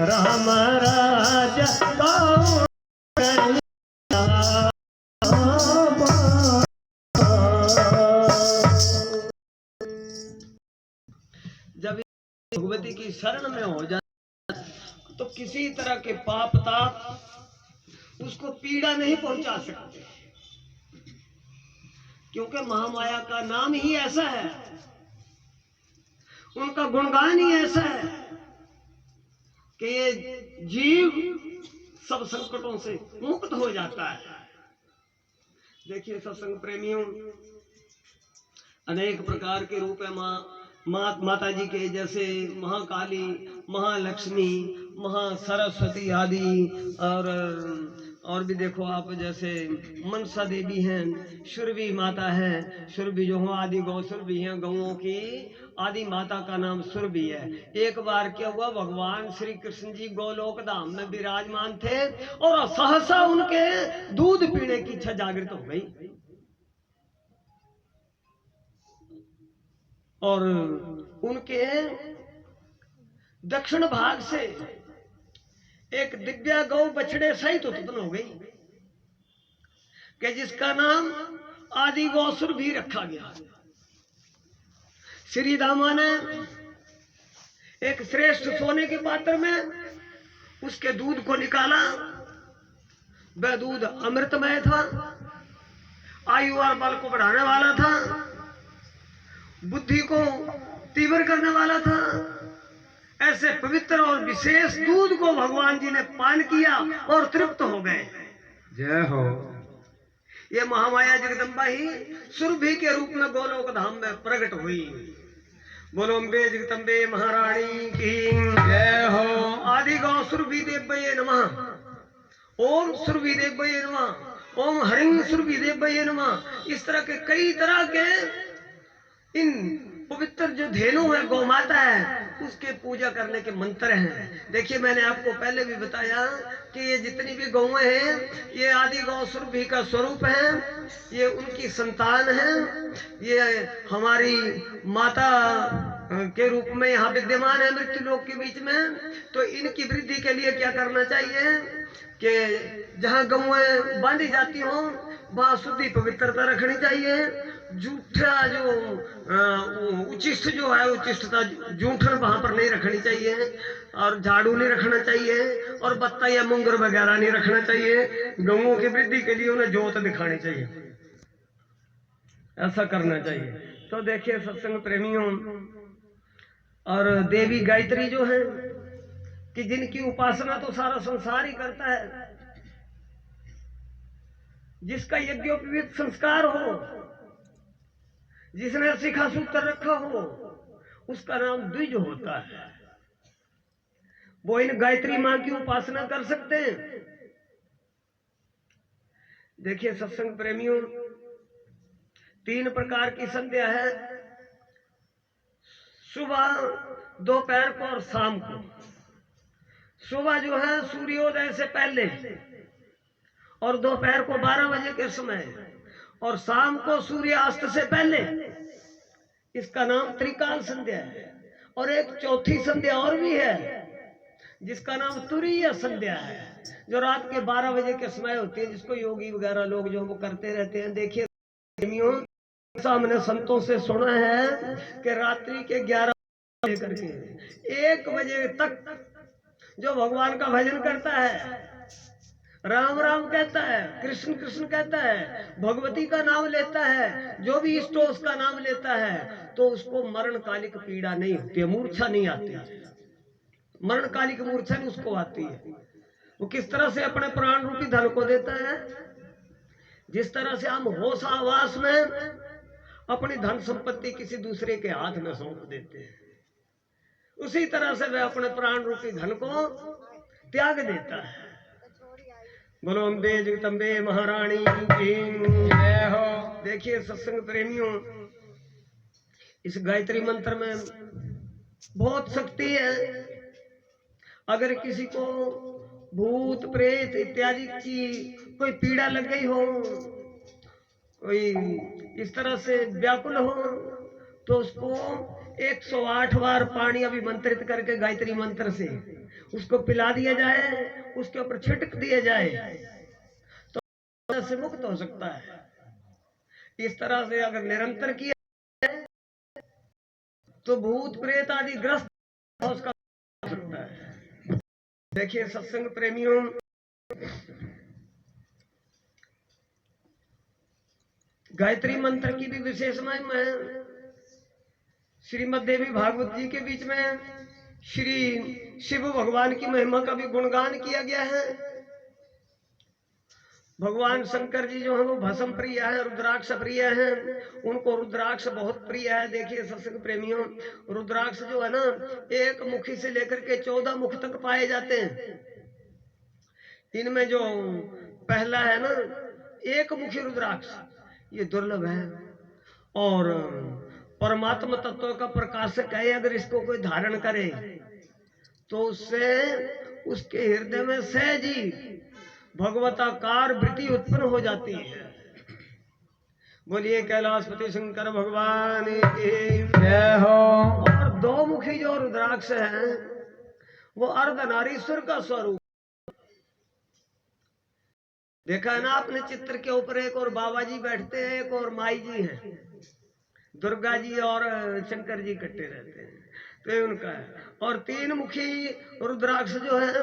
राम राजा जब भगवती की शरण में हो जाए तो किसी तरह के पाप ताप उसको पीड़ा नहीं पहुंचा सकते, क्योंकि महामाया का नाम ही ऐसा है, उनका गुणगान ही ऐसा है कि ये जीव सब संकटों से मुक्त हो जाता है। देखिए सत्संग प्रेमियों, अनेक प्रकार के रूप है माता जी के, जैसे महाकाली, महालक्ष्मी, महासरस्वती आदि, और भी देखो आप, जैसे मनसा देवी हैं, सुरभि माता है, सुरभि जो हो आदि गौ सुरभि हैं, गौओं की आदि माता का नाम सुरभि है। एक बार क्या हुआ, भगवान श्री कृष्ण जी गोलोक धाम में विराजमान थे और सहसा उनके दूध पीने की इच्छा जागृत हो गई, और उनके दक्षिण भाग से एक दिव्या गौ बछड़े सहित उत्पन्न हो गई कि जिसका नाम आदि गौसुर भी रखा गया। श्री दामा ने एक श्रेष्ठ सोने के पात्र में उसके दूध को निकाला। वह दूध अमृतमय था, आयु और बल को बढ़ाने वाला था, बुद्धि को तीव्र करने वाला था। ऐसे पवित्र और विशेष दूध को भगवान जी ने पान किया और तृप्त हो गए। जय हो। ये महामाया जगदम्बा ही सुरभि के रूप में गोलोक धाम में प्रकट हुई। बोलो अम्बे जगदम्बे महारानी की जय हो। आदि गौ सुरभि देवये नमः, ओम सुरभि देवये नमः, ओम हरिं सुरभि देवये नमः। इस तरह के कई तरह के इन पवित्र जो धेनु है, गौ माता है, उसके पूजा करने के मंत्र हैं। देखिए मैंने आपको पहले भी बताया कि ये जितनी भी गौएं हैं ये आदि गौ सुरभि का स्वरूप है, ये उनकी संतान है, ये हमारी माता के रूप में यहाँ विद्यमान है मृत्यु लोक के बीच में। तो इनकी वृद्धि के लिए क्या करना चाहिए कि जहाँ गौएं बांधी जाती हों वहाँ शुद्धि पवित्रता रखनी चाहिए। जूठा जो उचिष्ट जो है, उचिष्टता जूठन वहां पर नहीं रखनी चाहिए, और झाड़ू नहीं रखना चाहिए, और बत्ता या मुंगर वगैरह नहीं रखना चाहिए। गौओं की वृद्धि के लिए उन्हें जोत दिखानी चाहिए, ऐसा करना चाहिए। तो देखिए सत्संग प्रेमियों, और देवी गायत्री जो है कि जिनकी उपासना तो सारा संसार ही करता है, जिसका यज्ञोपवीत संस्कार हो, जिसने शिखा सूत्र रखा हो, उसका नाम द्विज होता है। वो इन गायत्री मां की उपासना कर सकते हैं। देखिए सत्संग प्रेमियों, 3 प्रकार की संध्या है, सुबह, दोपहर को और शाम को। सुबह जो है सूर्योदय से पहले, और दोपहर को 12 बजे के समय, और शाम को सूर्यास्त से पहले। इसका नाम त्रिकाल संध्या है। और एक चौथी संध्या और भी है जिसका नाम तुरीय संध्या है, जो रात के 12 बजे के समय होती है, जिसको योगी वगैरह लोग जो वो करते रहते हैं। देखिए हमने संतों से सुना है कि रात्रि के 11 बजे करके 1 बजे तक जो भगवान का भजन करता है, राम राम कहता है, कृष्ण कृष्ण कहता है, भगवती का नाम लेता है, जो भी इष्ट हो उसका नाम लेता है, तो उसको मरणकालिक पीड़ा नहीं होती है, मूर्छा नहीं आती है। मरणकालिक मूर्छा नहीं उसको आती है। वो किस तरह से अपने प्राण रूपी धन को देता है, जिस तरह से हम होश आवास में अपनी धन संपत्ति किसी दूसरे के हाथ में सौंप देते हैं, उसी तरह से वह अपने प्राण रूपी धन को त्याग देता है। बोलो अम्बे जगदम्बे महारानी की जय हो। देखिए सत्संग प्रेमियों, इस गायत्री मंत्र में बहुत शक्ति है। अगर किसी को भूत प्रेत इत्यादि की कोई पीड़ा लग गई हो, कोई इस तरह से व्याकुल हो, तो उसको 108 बार पानी अभिमंत्रित करके गायत्री मंत्र से उसको पिला दिया जाए, उसके ऊपर छिटक दिया जाए तो से मुक्त हो सकता है। इस तरह से अगर निरंतर किया तो भूत प्रेत आदि ग्रस्त उसका हो सकता है। देखिए सत्संग प्रेमियों, गायत्री मंत्र की भी विशेष महिमा है। श्रीमद् देवी भागवत जी के बीच में श्री शिव भगवान की महिमा का भी गुणगान किया गया है। भगवान शंकर जी जो है वो भस्म प्रिय है, रुद्राक्ष प्रिय है, उनको रुद्राक्ष बहुत प्रिय है। देखिए सत्संग प्रेमियों, रुद्राक्ष जो है ना, एक मुखी से लेकर के 14 मुख तक पाए जाते हैं। इनमें जो पहला है ना, एक मुखी रुद्राक्ष, ये दुर्लभ है और परमात्मा तत्व का प्रकाशक है। अगर इसको कोई धारण करे तो उससे उसके हृदय में सहजी भगवताकार वृत्ति उत्पन्न हो जाती है। बोलिए कैलाशपति शंकर भगवान की जय हो। और 2 मुखी जो रुद्राक्ष है वो अर्धनारीश्वर का स्वरूप। देखा है ना आपने चित्र के ऊपर, एक और बाबा जी बैठते हैं, एक और माई जी हैं, दुर्गा जी और शंकर जी इकट्ठे रहते हैं, तो ये उनका है। और 3 मुखी रुद्राक्ष जो है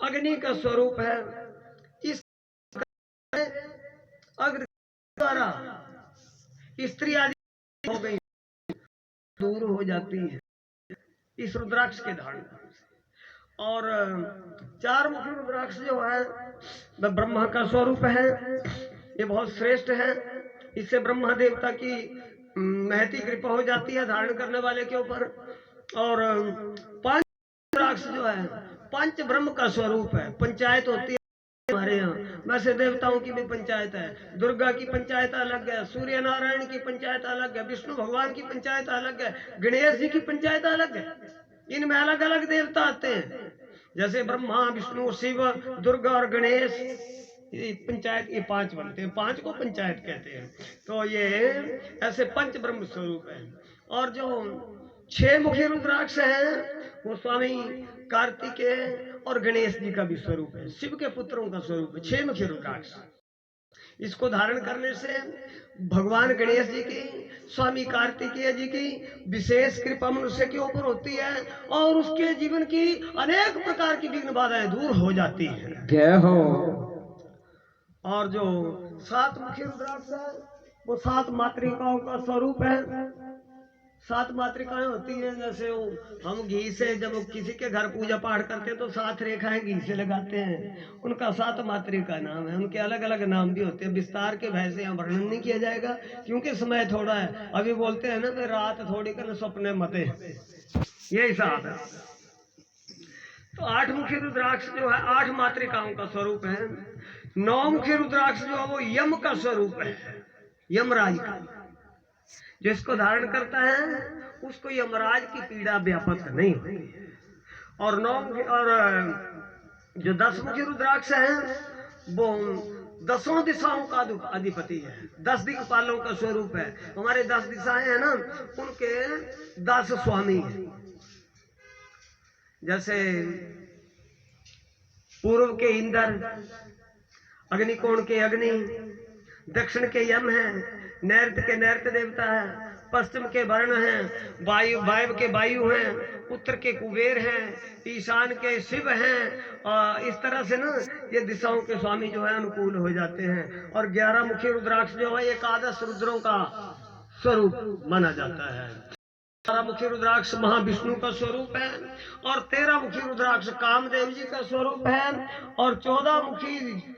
अग्नि का स्वरूप है। इस अग्नि द्वारा स्त्री आदि हो गई दूर हो जाती है इस रुद्राक्ष के धारण से। और 4 मुखी रुद्राक्ष जो है वह ब्रह्मा का स्वरूप है। ये बहुत श्रेष्ठ है। इससे ब्रह्मा देवता की महती कृपा हो जाती है धारण करने वाले के ऊपर। और 5 रुद्राक्ष जो है पंच ब्रह्म का स्वरूप है। पंचायत होती है हमारे यहाँ, वैसे देवताओं की भी पंचायत है। दुर्गा की पंचायत अलग है, सूर्य नारायण की पंचायत अलग है, विष्णु भगवान की पंचायत अलग है, गणेश जी की पंचायत अलग है। इनमें अलग अलग देवता आते हैं, जैसे ब्रह्मा, विष्णु, शिव, दुर्गा और गणेश। ये पंचायत, ये 5 बनते हैं, 5 को पंचायत कहते हैं। तो ये ऐसे पंच ब्रह्म स्वरूप है। और जो 6 मुखी रुद्राक्ष है वो स्वामी कार्तिकेय और गणेश जी का भी स्वरूप है, शिव के पुत्रों का स्वरूप है 6 मुखी रुद्राक्ष। इसको धारण करने से भगवान गणेश जी की, स्वामी कार्तिकेय जी की विशेष कृपा मनुष्य के ऊपर होती है और उसके जीवन की अनेक प्रकार की विघ्न बाधाएं दूर हो जाती है। जय हो। और जो 7 मुखी रुद्राक्ष है वो 7 मातृकाओं का स्वरूप है। 7 मातृकाएं होती हैं, जैसे हम घी से जब किसी के घर पूजा पाठ करते हैं तो 7 रेखाएं घी से लगाते हैं, उनका 7 मातृका नाम है। उनके अलग अलग नाम भी होते हैं, विस्तार के भय से यहाँ वर्णन नहीं किया जाएगा क्योंकि समय थोड़ा है। अभी बोलते हैं ना कि रात थोड़ी कर सपने मते, यही साथ है। तो 8 मुखी रुद्राक्ष जो है 8 मातृकाओं का स्वरूप है। 9 मुखी रुद्राक्ष जो है वो यम का स्वरूप है, यमराज का। जिसको धारण करता है उसको यमराज की पीड़ा व्यापक नहीं होती। और 9 और जो 10 मुखी रुद्राक्ष है वो 10 दिशाओं का अधिपति है, 10 दिक्पालों का स्वरूप है। हमारे 10 दिशाएं हैं ना, उनके 10 स्वामी हैं। जैसे पूर्व के इंद्र, अग्निकोण के अग्नि, दक्षिण के यम है, नैऋत्य के नैऋत्य देवता है, पश्चिम के वर्ण हैं, वायु के वायु हैं, उत्तर के कुबेर हैं, ईशान के शिव हैं। और इस तरह से ना ये दिशाओं के स्वामी जो है अनुकूल हो जाते हैं। और 11 मुखी रुद्राक्ष जो है एकादश रुद्रों का स्वरूप माना जाता है। 12 मुखी रुद्राक्ष महाविष्णु का स्वरूप है और 13 मुखी रुद्राक्ष कामदेव जी का स्वरूप है। और 14 मुखी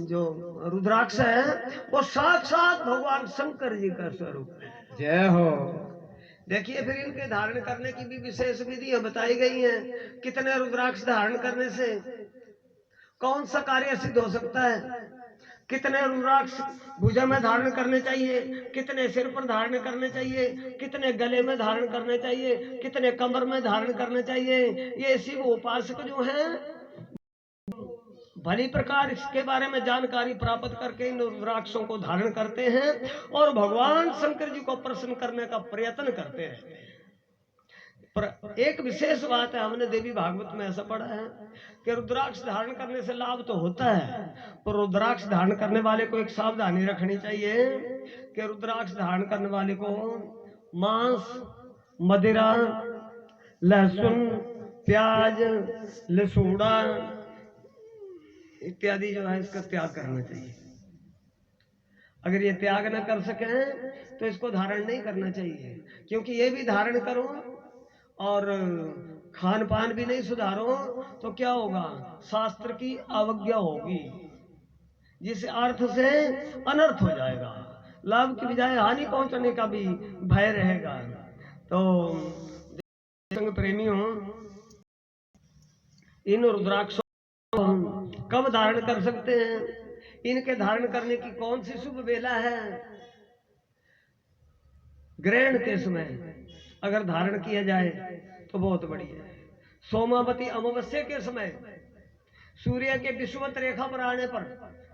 जो रुद्राक्ष है वो साक्षात भगवान शंकर जी का स्वरूप है। जय हो। देखिए फिर इनके धारण करने की भी विशेष विधियां बताई गई हैं। कितने रुद्राक्ष धारण करने से कौन सा कार्य सिद्ध हो सकता है, कितने रुद्राक्ष भुजा में धारण करने चाहिए, कितने सिर पर धारण करने चाहिए, कितने गले में धारण करने चाहिए, कितने कमर में धारण करने चाहिए। ये शिव उपासक जो है भली प्रकार इसके बारे में जानकारी प्राप्त करके इन रुद्राक्षों को धारण करते हैं और भगवान शंकर जी को प्रसन्न करने का प्रयत्न करते रहते हैं। पर एक विशेष बात है, हमने देवी भागवत में ऐसा पढ़ा है कि रुद्राक्ष धारण करने से लाभ तो होता है, पर रुद्राक्ष धारण करने वाले को एक सावधानी रखनी चाहिए कि रुद्राक्ष धारण करने वाले को मांस, मदिरा, लहसुन, प्याज, लसूड़ा इत्यादि जो है इसका त्याग करना चाहिए। अगर ये त्याग न कर सके तो इसको धारण नहीं करना चाहिए, क्योंकि ये भी धारण करो और खान पान भी नहीं सुधारो तो क्या होगा, शास्त्र की अवज्ञा होगी, जिस अर्थ से अनर्थ हो जाएगा, लाभ की बजाय हानि पहुंचने का भी भय रहेगा। तो संग प्रेमियों, इन रुद्राक्षों को कब धारण कर सकते हैं, इनके धारण करने की कौन सी शुभ बेला है? ग्रहण के समय अगर धारण किया जाए तो बहुत बढ़िया है। सोमावती अमावस्या के समय सूर्य के विषुवत रेखा पर आने पर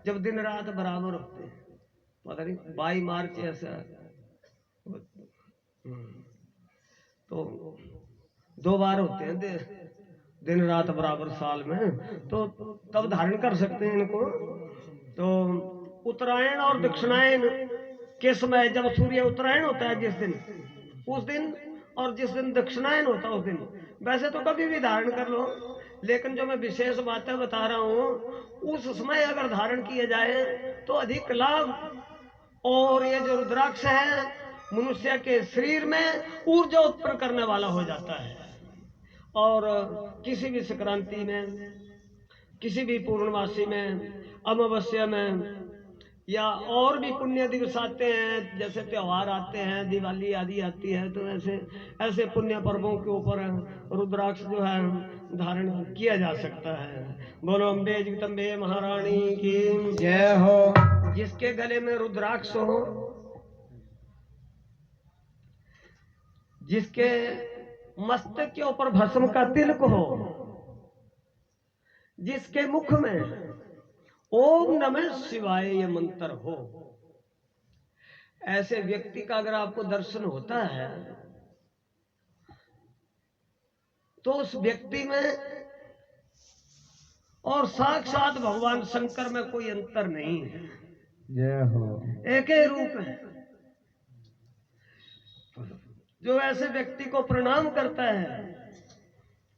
जब दिन रात बराबर होते हैं, पता नहीं 22 मार्च ऐसा, तो 2 बार होते हैं दिन रात बराबर साल में, तो तब धारण कर सकते हैं इनको। तो उत्तरायण और दक्षिणायन के समय जब सूर्य उत्तरायण होता है जिस दिन, उस दिन, और जिस दिन दक्षिणायन होता है उस दिन, वैसे तो कभी भी धारण कर लो, लेकिन जो मैं विशेष बातें बता रहा हूँ उस समय अगर धारण किया जाए तो अधिक लाभ। और ये जो रुद्राक्ष है मनुष्य के शरीर में ऊर्जा उत्पन्न करने वाला हो जाता है, और किसी भी संक्रांति में, किसी भी पूर्णमासी में, अमावस्या में, या और भी पुण्य दिवस आते हैं, जैसे त्योहार आते हैं, दिवाली आदि आती है, तो ऐसे पुण्य पर्वों के ऊपर रुद्राक्ष जो है धारण किया जा सकता है। बोलो अम्बे जगदम्बे महारानी की जय हो। जिसके गले में रुद्राक्ष हो, जिसके मस्तक के ऊपर भस्म का तिलक हो, जिसके मुख में ओम नमः शिवाय ये मंत्र हो, ऐसे व्यक्ति का अगर आपको दर्शन होता है तो उस व्यक्ति में और साक्षात भगवान शंकर में कोई अंतर नहीं है। जय हो। एक ही रूप है। जो ऐसे व्यक्ति को प्रणाम करता है,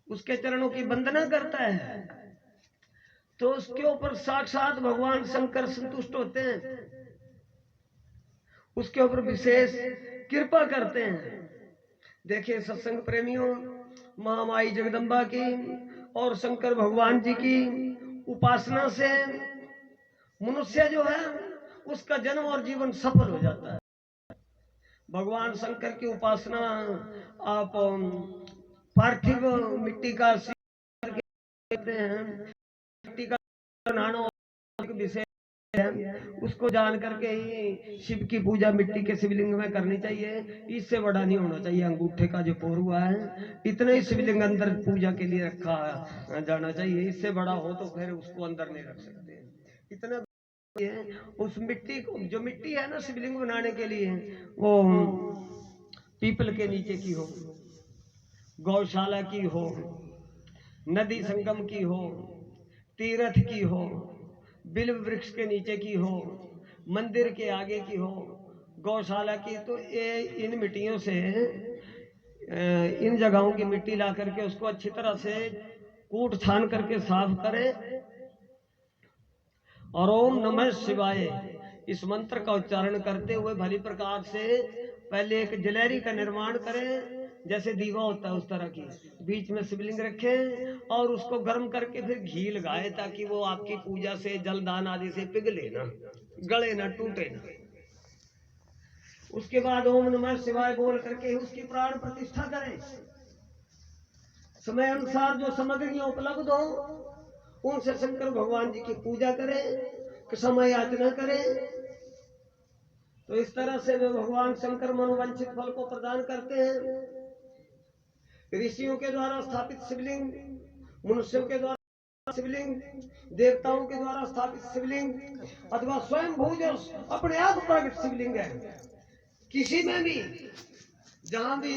उसके चरणों की वंदना करता है, तो उसके ऊपर साक्षात भगवान शंकर संतुष्ट होते हैं, उसके ऊपर विशेष कृपा करते हैं। देखिए सत्संग प्रेमियों, महामाई जगदम्बा की और शंकर भगवान जी की उपासना से मनुष्य जो है उसका जन्म और जीवन सफल हो जाता है। भगवान शंकर की उपासना आप पार्थिव मिट्टी का कहते हैं, मिट्टी का बनाना विषय है, उसको जान करके ही शिव की पूजा मिट्टी के शिवलिंग में करनी चाहिए। इससे बड़ा नहीं होना चाहिए। अंगूठे का जो पोर हुआ है इतना ही शिवलिंग अंदर पूजा के लिए रखा जाना चाहिए, इससे बड़ा हो तो फिर उसको अंदर नहीं रख सकते। इतना उस मिट्टी को, जो मिट्टी है ना शिवलिंग बनाने के लिए, वो पीपल के नीचे की हो, गौशाला की हो, नदी संगम की हो, तीर्थ की हो, बिल्व वृक्ष के नीचे की हो, मंदिर के आगे की हो, गौशाला की, तो ये इन मिट्टियों से, इन जगहों की मिट्टी ला करके उसको अच्छी तरह से कूट छान करके साफ करें और ओम नमः शिवाय इस मंत्र का उच्चारण करते हुए भली प्रकार से पहले एक जलेरी का निर्माण करें, जैसे दीवा होता है उस तरह की, बीच में शिवलिंग रखें और उसको गर्म करके फिर घी लगाए, ताकि वो आपकी पूजा से, जलदान आदि से पिघले ना, गले ना, टूटे ना। उसके बाद ओम नमः शिवाय बोल करके उसकी प्राण प्रतिष्ठा करें। समय अनुसार जो सामग्रियां उपलब्ध हो उनसे शंकर भगवान जी की पूजा करें, समय याचना करें। तो इस तरह से वे भगवान शंकर मनोवांछित फल को प्रदान करते हैं। ऋषियों के द्वारा स्थापित शिवलिंग मनुष्यों के द्वारा शिवलिंग, देवताओं के द्वारा स्थापित शिवलिंग अथवा स्वयं भू जो अपने आप प्रकट शिवलिंग है, किसी में भी जहां भी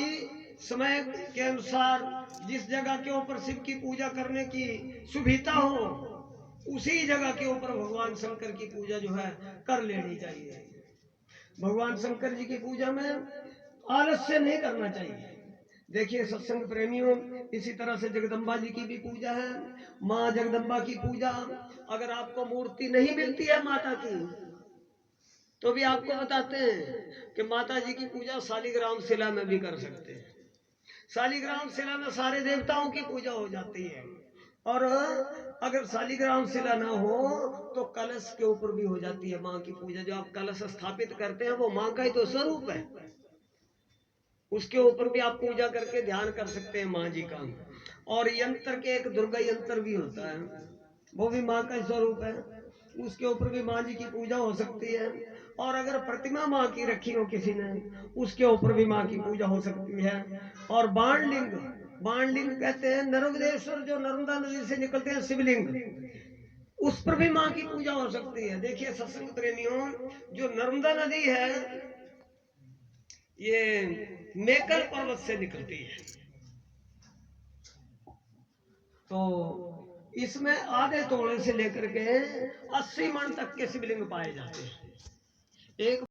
समय के अनुसार जिस जगह के ऊपर शिव की पूजा करने की सुविधा हो, उसी जगह के ऊपर भगवान शंकर की पूजा जो है कर लेनी चाहिए। भगवान शंकर जी की पूजा में आलस्य नहीं करना चाहिए। देखिए सत्संग प्रेमियों, इसी तरह से जगदम्बा जी की भी पूजा है। माँ जगदम्बा की पूजा, अगर आपको मूर्ति नहीं मिलती है माता की, तो भी आपको बताते हैं कि माता जी की पूजा शालिग्राम शिला में भी कर सकते हैं। शालिग्राम शिला में सारे देवताओं की पूजा हो जाती है। और अगर शालिग्राम शिला ना हो तो कलश के ऊपर भी हो जाती है माँ की पूजा। जो आप कलश स्थापित करते हैं वो माँ का ही तो स्वरूप है, उसके ऊपर भी आप पूजा करके ध्यान कर सकते हैं माँ जी का। और यंत्र के एक दुर्गा यंत्र भी होता है, वो भी माँ का स्वरूप है, उसके ऊपर भी माँ जी की पूजा हो सकती है। और अगर प्रतिमा माँ की रखी हो किसी ने, उसके ऊपर भी माँ की पूजा हो सकती है। और बाणलिंग, बाणलिंग कहते हैं नर्मदेश्वर, जो नर्मदा नदी से निकलते हैं शिवलिंग, उस पर भी माँ की पूजा हो सकती है। देखिए सत्संग प्रेमियों, जो नर्मदा नदी है ये मेकल पर्वत से निकलती है, तो इसमें आधे तोड़े से लेकर के 80 मन तक के शिवलिंग पाए जाते हैं। एक